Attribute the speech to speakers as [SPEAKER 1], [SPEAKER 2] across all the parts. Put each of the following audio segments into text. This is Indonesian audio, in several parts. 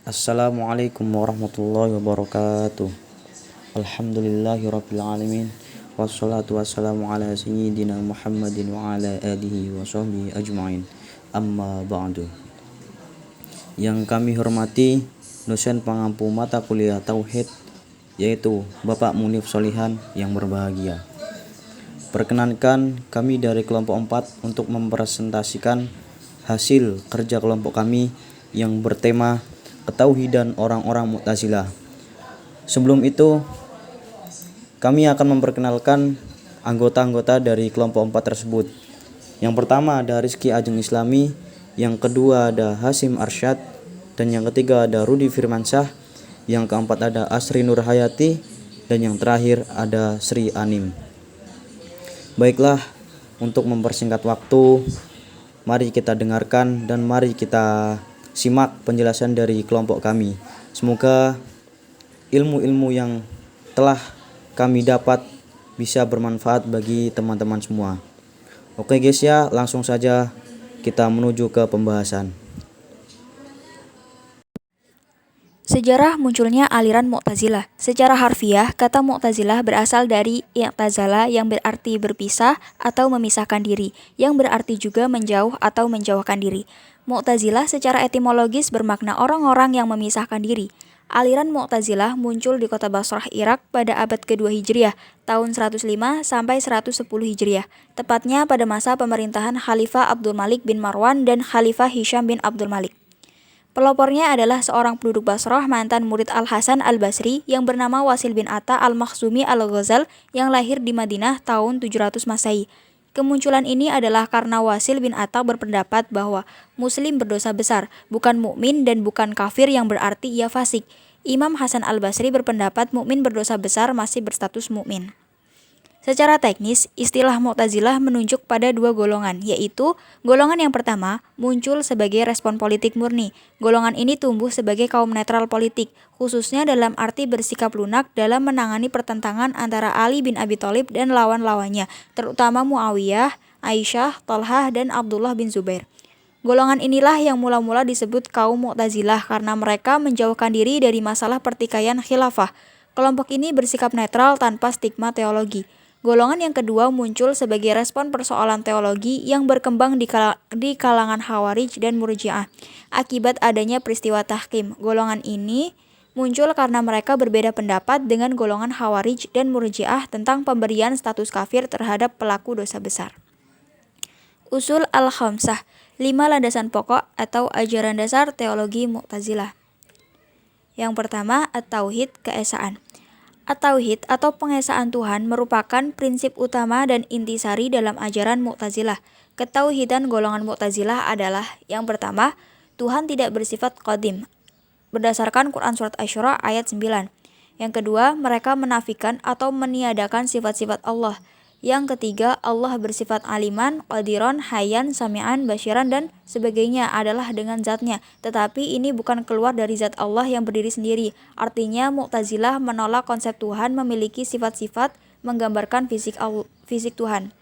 [SPEAKER 1] Assalamualaikum warahmatullahi wabarakatuh. Alhamdulillahirabbil alamin. Wassalatu wassalamu ala sayyidina Muhammadin wa ala alihi wa sahbihi ajmain. Amma ba'du. Yang kami hormati dosen pengampu mata kuliah Tauhid, yaitu Bapak Munif Solihan yang berbahagia. Perkenankan kami dari kelompok 4 untuk mempresentasikan hasil kerja kelompok kami yang bertema ketauhidan orang-orang Mu'tazilah. Sebelum itu, kami akan memperkenalkan anggota-anggota dari kelompok 4 tersebut. Yang pertama ada Rizky Ajeng Islami, yang kedua ada Hasim Arsyad, dan yang ketiga ada Rudi Firmansyah, yang keempat ada Asri Nurhayati, dan yang terakhir ada Sri Anim. Baiklah, untuk mempersingkat waktu, mari kita dengarkan dan mari kita simak penjelasan dari kelompok kami. Semoga ilmu-ilmu yang telah kami dapat bisa bermanfaat bagi teman-teman semua. Oke guys ya, langsung saja kita menuju ke pembahasan.
[SPEAKER 2] Sejarah munculnya aliran Mu'tazilah. Secara harfiah, kata Mu'tazilah berasal dari i'tazala yang berarti berpisah atau memisahkan diri, yang berarti juga menjauh atau menjauhkan diri. Mu'tazilah secara etimologis bermakna orang-orang yang memisahkan diri. Aliran Mu'tazilah muncul di kota Basrah, Irak pada abad kedua Hijriah, tahun 105 sampai 110 Hijriah, tepatnya pada masa pemerintahan Khalifah Abdul Malik bin Marwan dan Khalifah Hisham bin Abdul Malik. Pelopornya adalah seorang penduduk Basrah mantan murid Al-Hasan Al-Basri yang bernama Wasil bin Atta Al-Makhzumi Al-Ghazal yang lahir di Madinah tahun 700 Masehi. Kemunculan ini adalah karena Wasil bin Atta berpendapat bahwa Muslim berdosa besar, bukan mukmin dan bukan kafir yang berarti ia fasik. Imam Hasan Al-Basri berpendapat mukmin berdosa besar masih berstatus mukmin. Secara teknis, istilah Mu'tazilah menunjuk pada dua golongan, yaitu golongan yang pertama muncul sebagai respon politik murni. Golongan ini tumbuh sebagai kaum netral politik, khususnya dalam arti bersikap lunak dalam menangani pertentangan antara Ali bin Abi Thalib dan lawan-lawannya, terutama Muawiyah, Aisyah, Thalhah, dan Abdullah bin Zubair. Golongan inilah yang mula-mula disebut kaum Mu'tazilah karena mereka menjauhkan diri dari masalah pertikaian khilafah. Kelompok ini bersikap netral tanpa stigma teologi. Golongan yang kedua muncul sebagai respon persoalan teologi yang berkembang di kalangan Khawarij dan Murji'ah. Akibat adanya peristiwa tahkim, golongan ini muncul karena mereka berbeda pendapat dengan golongan Khawarij dan Murji'ah tentang pemberian status kafir terhadap pelaku dosa besar. Usul al-Khamsah, 5 landasan pokok atau ajaran dasar teologi Mu'tazilah. Yang pertama, at-tauhid, keesaan. At-tauhid atau pengesaan Tuhan merupakan prinsip utama dan intisari dalam ajaran Mu'tazilah. Ketauhidan golongan Mu'tazilah adalah yang pertama, Tuhan tidak bersifat qadim, berdasarkan Quran Surat Asy-Syura ayat 9. Yang kedua, mereka menafikan atau meniadakan sifat-sifat Allah. Yang ketiga, Allah bersifat aliman, qadiron, hayyan, sami'an, basyiran, dan sebagainya adalah dengan zatnya. Tetapi ini bukan keluar dari zat Allah yang berdiri sendiri. Artinya Mu'tazilah menolak konsep Tuhan memiliki sifat-sifat menggambarkan fisik Tuhan.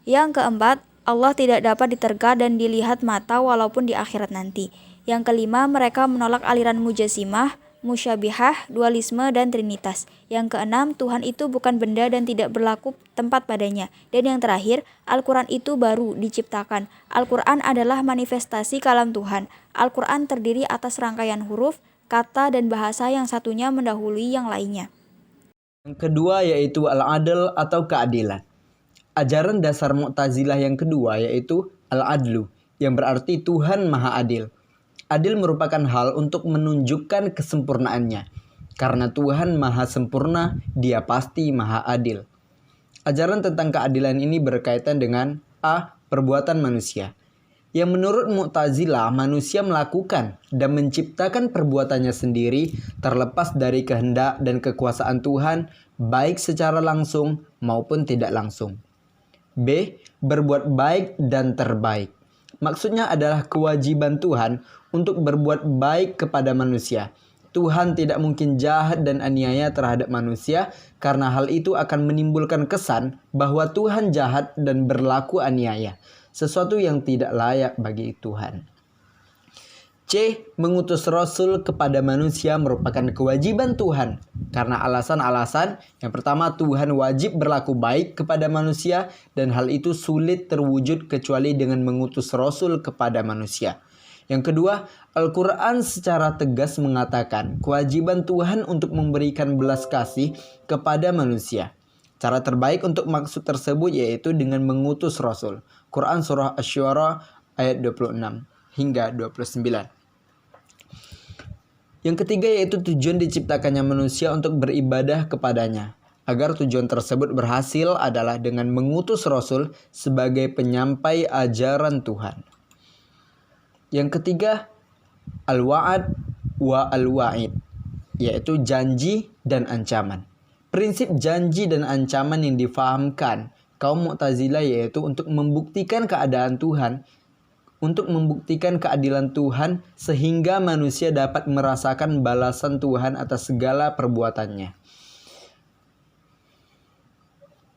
[SPEAKER 2] Yang keempat, Allah tidak dapat diterka dan dilihat mata walaupun di akhirat nanti. Yang kelima, mereka menolak aliran Mujassimah, Musyabihah, dualisme, dan trinitas. Yang keenam, Tuhan itu bukan benda dan tidak berlaku tempat padanya. Dan yang terakhir, Al-Quran itu baru diciptakan. Al-Quran adalah manifestasi kalam Tuhan. Al-Quran terdiri atas rangkaian huruf, kata, dan bahasa yang satunya mendahului yang lainnya.
[SPEAKER 3] Yang kedua yaitu al-adl atau keadilan. Ajaran dasar Mu'tazilah yang kedua yaitu al-adlu, yang berarti Tuhan Maha Adil. Adil merupakan hal untuk menunjukkan kesempurnaannya. Karena Tuhan Maha Sempurna, Dia pasti Maha Adil. Ajaran tentang keadilan ini berkaitan dengan A. Perbuatan manusia. Yang menurut Mu'tazilah, manusia melakukan dan menciptakan perbuatannya sendiri terlepas dari kehendak dan kekuasaan Tuhan, baik secara langsung maupun tidak langsung. B. Berbuat baik dan terbaik. Maksudnya adalah kewajiban Tuhan untuk berbuat baik kepada manusia. Tuhan tidak mungkin jahat dan aniaya terhadap manusia karena hal itu akan menimbulkan kesan bahwa Tuhan jahat dan berlaku aniaya, sesuatu yang tidak layak bagi Tuhan. C. Mengutus Rasul kepada manusia merupakan kewajiban Tuhan. Karena alasan-alasan, yang pertama, Tuhan wajib berlaku baik kepada manusia dan hal itu sulit terwujud kecuali dengan mengutus Rasul kepada manusia. Yang kedua, Al-Quran secara tegas mengatakan kewajiban Tuhan untuk memberikan belas kasih kepada manusia. Cara terbaik untuk maksud tersebut yaitu dengan mengutus Rasul. Quran Surah Asy-Syu'ara ayat 26 hingga 29. Yang ketiga yaitu tujuan diciptakannya manusia untuk beribadah kepadanya. Agar tujuan tersebut berhasil adalah dengan mengutus Rasul sebagai penyampai ajaran Tuhan. Yang ketiga, al-wa'ad wa al-wa'id, yaitu janji dan ancaman. Prinsip janji dan ancaman yang difahamkan kaum Mu'tazilah yaitu untuk membuktikan keadaan Tuhan, untuk membuktikan keadilan Tuhan sehingga manusia dapat merasakan balasan Tuhan atas segala perbuatannya.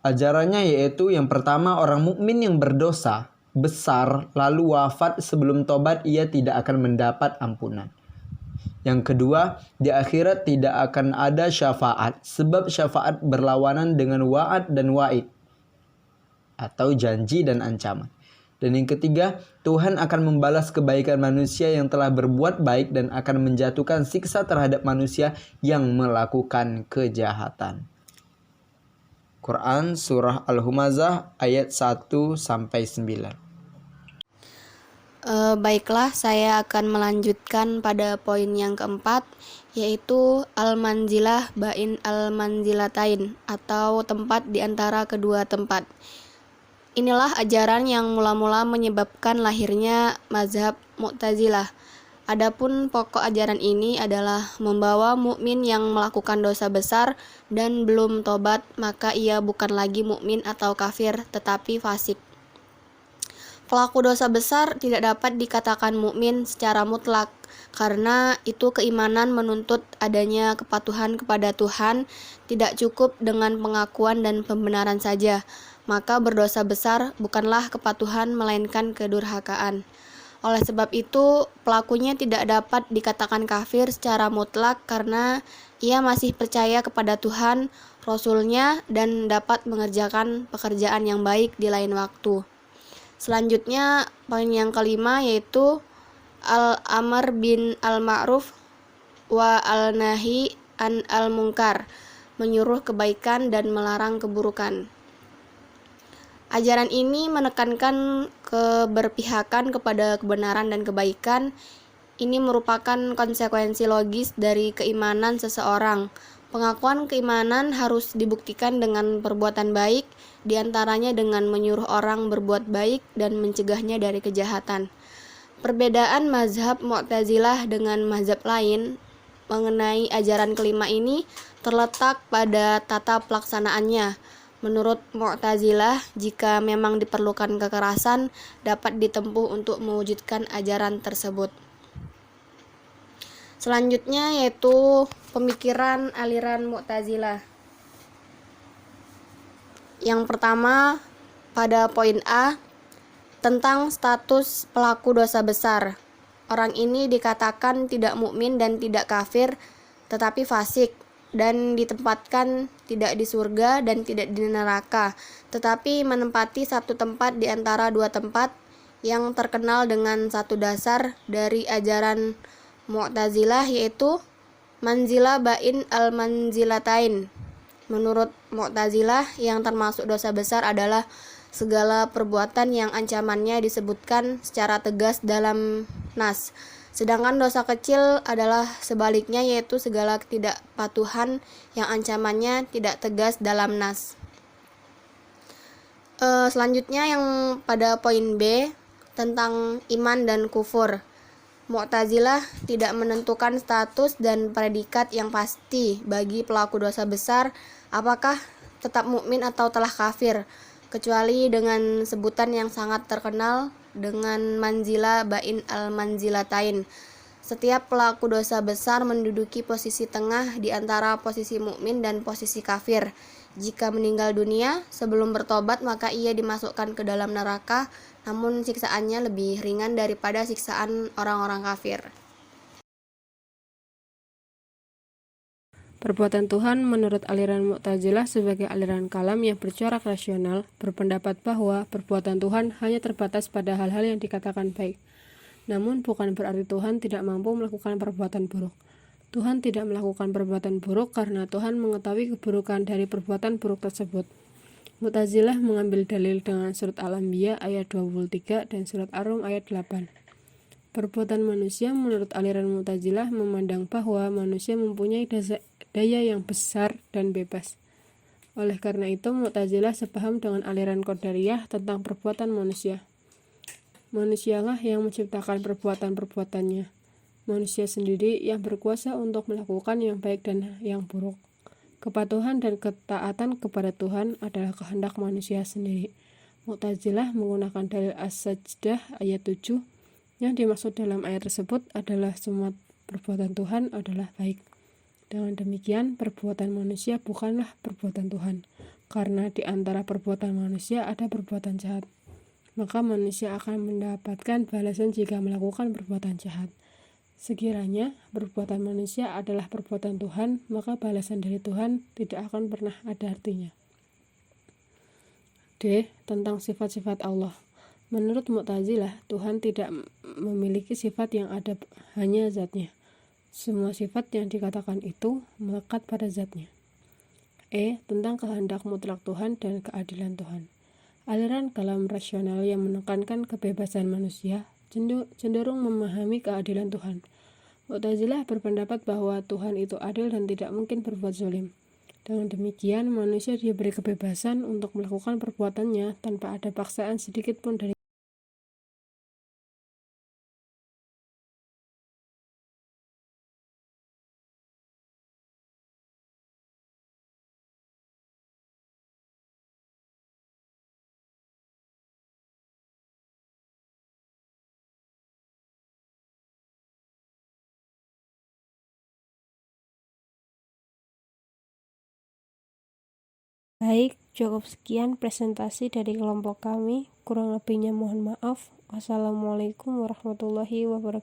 [SPEAKER 3] Ajarannya yaitu yang pertama, orang mukmin yang berdosa besar lalu wafat sebelum tobat ia tidak akan mendapat ampunan. Yang kedua, di akhirat tidak akan ada syafaat sebab syafaat berlawanan dengan wa'ad dan wa'id atau janji dan ancaman. Dan yang ketiga, Tuhan akan membalas kebaikan manusia yang telah berbuat baik dan akan menjatuhkan siksa terhadap manusia yang melakukan kejahatan. Quran Surah Al-Humazah ayat 1-9.
[SPEAKER 4] Baiklah, saya akan melanjutkan pada poin yang keempat, yaitu al-manzilah bain al-manzilatain, atau tempat di antara kedua tempat. Inilah ajaran yang mula-mula menyebabkan lahirnya mazhab Mu'tazilah. Adapun pokok ajaran ini adalah membawa mukmin yang melakukan dosa besar dan belum tobat, maka ia bukan lagi mukmin atau kafir, tetapi fasik. Pelaku dosa besar tidak dapat dikatakan mukmin secara mutlak, karena itu keimanan menuntut adanya kepatuhan kepada Tuhan, tidak cukup dengan pengakuan dan pembenaran saja. Maka berdosa besar bukanlah kepatuhan melainkan kedurhakaan. Oleh sebab itu, pelakunya tidak dapat dikatakan kafir secara mutlak karena ia masih percaya kepada Tuhan, Rasul-Nya, dan dapat mengerjakan pekerjaan yang baik di lain waktu. Selanjutnya, poin yang kelima yaitu al-amr bin al-ma'ruf wa al-nahi an al-munkar, menyuruh kebaikan dan melarang keburukan. Ajaran ini menekankan keberpihakan kepada kebenaran dan kebaikan. Ini merupakan konsekuensi logis dari keimanan seseorang. Pengakuan keimanan harus dibuktikan dengan perbuatan baik, diantaranya dengan menyuruh orang berbuat baik dan mencegahnya dari kejahatan. Perbedaan mazhab Mu'tazilah dengan mazhab lain mengenai ajaran kelima ini terletak pada tata pelaksanaannya. Menurut Mu'tazilah, jika memang diperlukan kekerasan, dapat ditempuh untuk mewujudkan ajaran tersebut. Selanjutnya yaitu pemikiran aliran Mu'tazilah. Yang pertama, pada poin A, tentang status pelaku dosa besar. Orang ini dikatakan tidak mukmin dan tidak kafir, tetapi fasik, dan ditempatkan tidak di surga dan tidak di neraka, tetapi menempati satu tempat di antara dua tempat yang terkenal dengan satu dasar dari ajaran Mu'tazilah, yaitu manzilah bain al-manzilatain. Menurut Mu'tazilah, yang termasuk dosa besar adalah segala perbuatan yang ancamannya disebutkan secara tegas dalam nas. Sedangkan dosa kecil adalah sebaliknya, yaitu segala ketidakpatuhan yang ancamannya tidak tegas dalam nas. Selanjutnya yang pada poin B, tentang iman dan kufur. Mu'tazilah tidak menentukan status dan predikat yang pasti bagi pelaku dosa besar, apakah tetap mukmin atau telah kafir, kecuali dengan sebutan yang sangat terkenal dengan manzilah bain al-manzilatain. Setiap pelaku dosa besar menduduki posisi tengah di antara posisi mukmin dan posisi kafir. Jika meninggal dunia sebelum bertobat, maka ia dimasukkan ke dalam neraka, namun siksaannya lebih ringan daripada siksaan orang-orang kafir.
[SPEAKER 5] Perbuatan Tuhan menurut aliran Mu'tazilah sebagai aliran kalam yang bercorak rasional berpendapat bahwa perbuatan Tuhan hanya terbatas pada hal-hal yang dikatakan baik. Namun bukan berarti Tuhan tidak mampu melakukan perbuatan buruk. Tuhan tidak melakukan perbuatan buruk karena Tuhan mengetahui keburukan dari perbuatan buruk tersebut. Mu'tazilah mengambil dalil dengan surat Al-Anbiya ayat 23 dan surat Ar-Rum ayat 8. Perbuatan manusia menurut aliran Mu'tazilah memandang bahwa manusia mempunyai daya yang besar dan bebas. Oleh karena itu, Mu'tazilah sepaham dengan aliran Qadariyah tentang perbuatan manusia. Manusialah yang menciptakan perbuatan-perbuatannya. Manusia sendiri yang berkuasa untuk melakukan yang baik dan yang buruk. Kepatuhan dan ketaatan kepada Tuhan adalah kehendak manusia sendiri. Mu'tazilah menggunakan dalil As-Sajdah ayat 7. Yang dimaksud dalam ayat tersebut adalah semua perbuatan Tuhan adalah baik. Dengan demikian, perbuatan manusia bukanlah perbuatan Tuhan, karena di antara perbuatan manusia ada perbuatan jahat. Maka manusia akan mendapatkan balasan jika melakukan perbuatan jahat. Sekiranya perbuatan manusia adalah perbuatan Tuhan, maka balasan dari Tuhan tidak akan pernah ada artinya. D. Tentang sifat-sifat Allah. Menurut Mu'tazilah, Tuhan tidak memiliki sifat yang ada hanya zatnya. Semua sifat yang dikatakan itu melekat pada zatnya. E. Tentang kehendak mutlak Tuhan dan keadilan Tuhan. Aliran kalam rasional yang menekankan kebebasan manusia cenderung memahami keadilan Tuhan. Mu'tazilah berpendapat bahwa Tuhan itu adil dan tidak mungkin berbuat zalim. Dengan demikian, manusia diberi kebebasan untuk melakukan perbuatannya tanpa ada paksaan sedikit pun dari Baik, cukup sekian presentasi dari kelompok kami. Kurang lebihnya mohon maaf. Wassalamualaikum warahmatullahi wabarakatuh.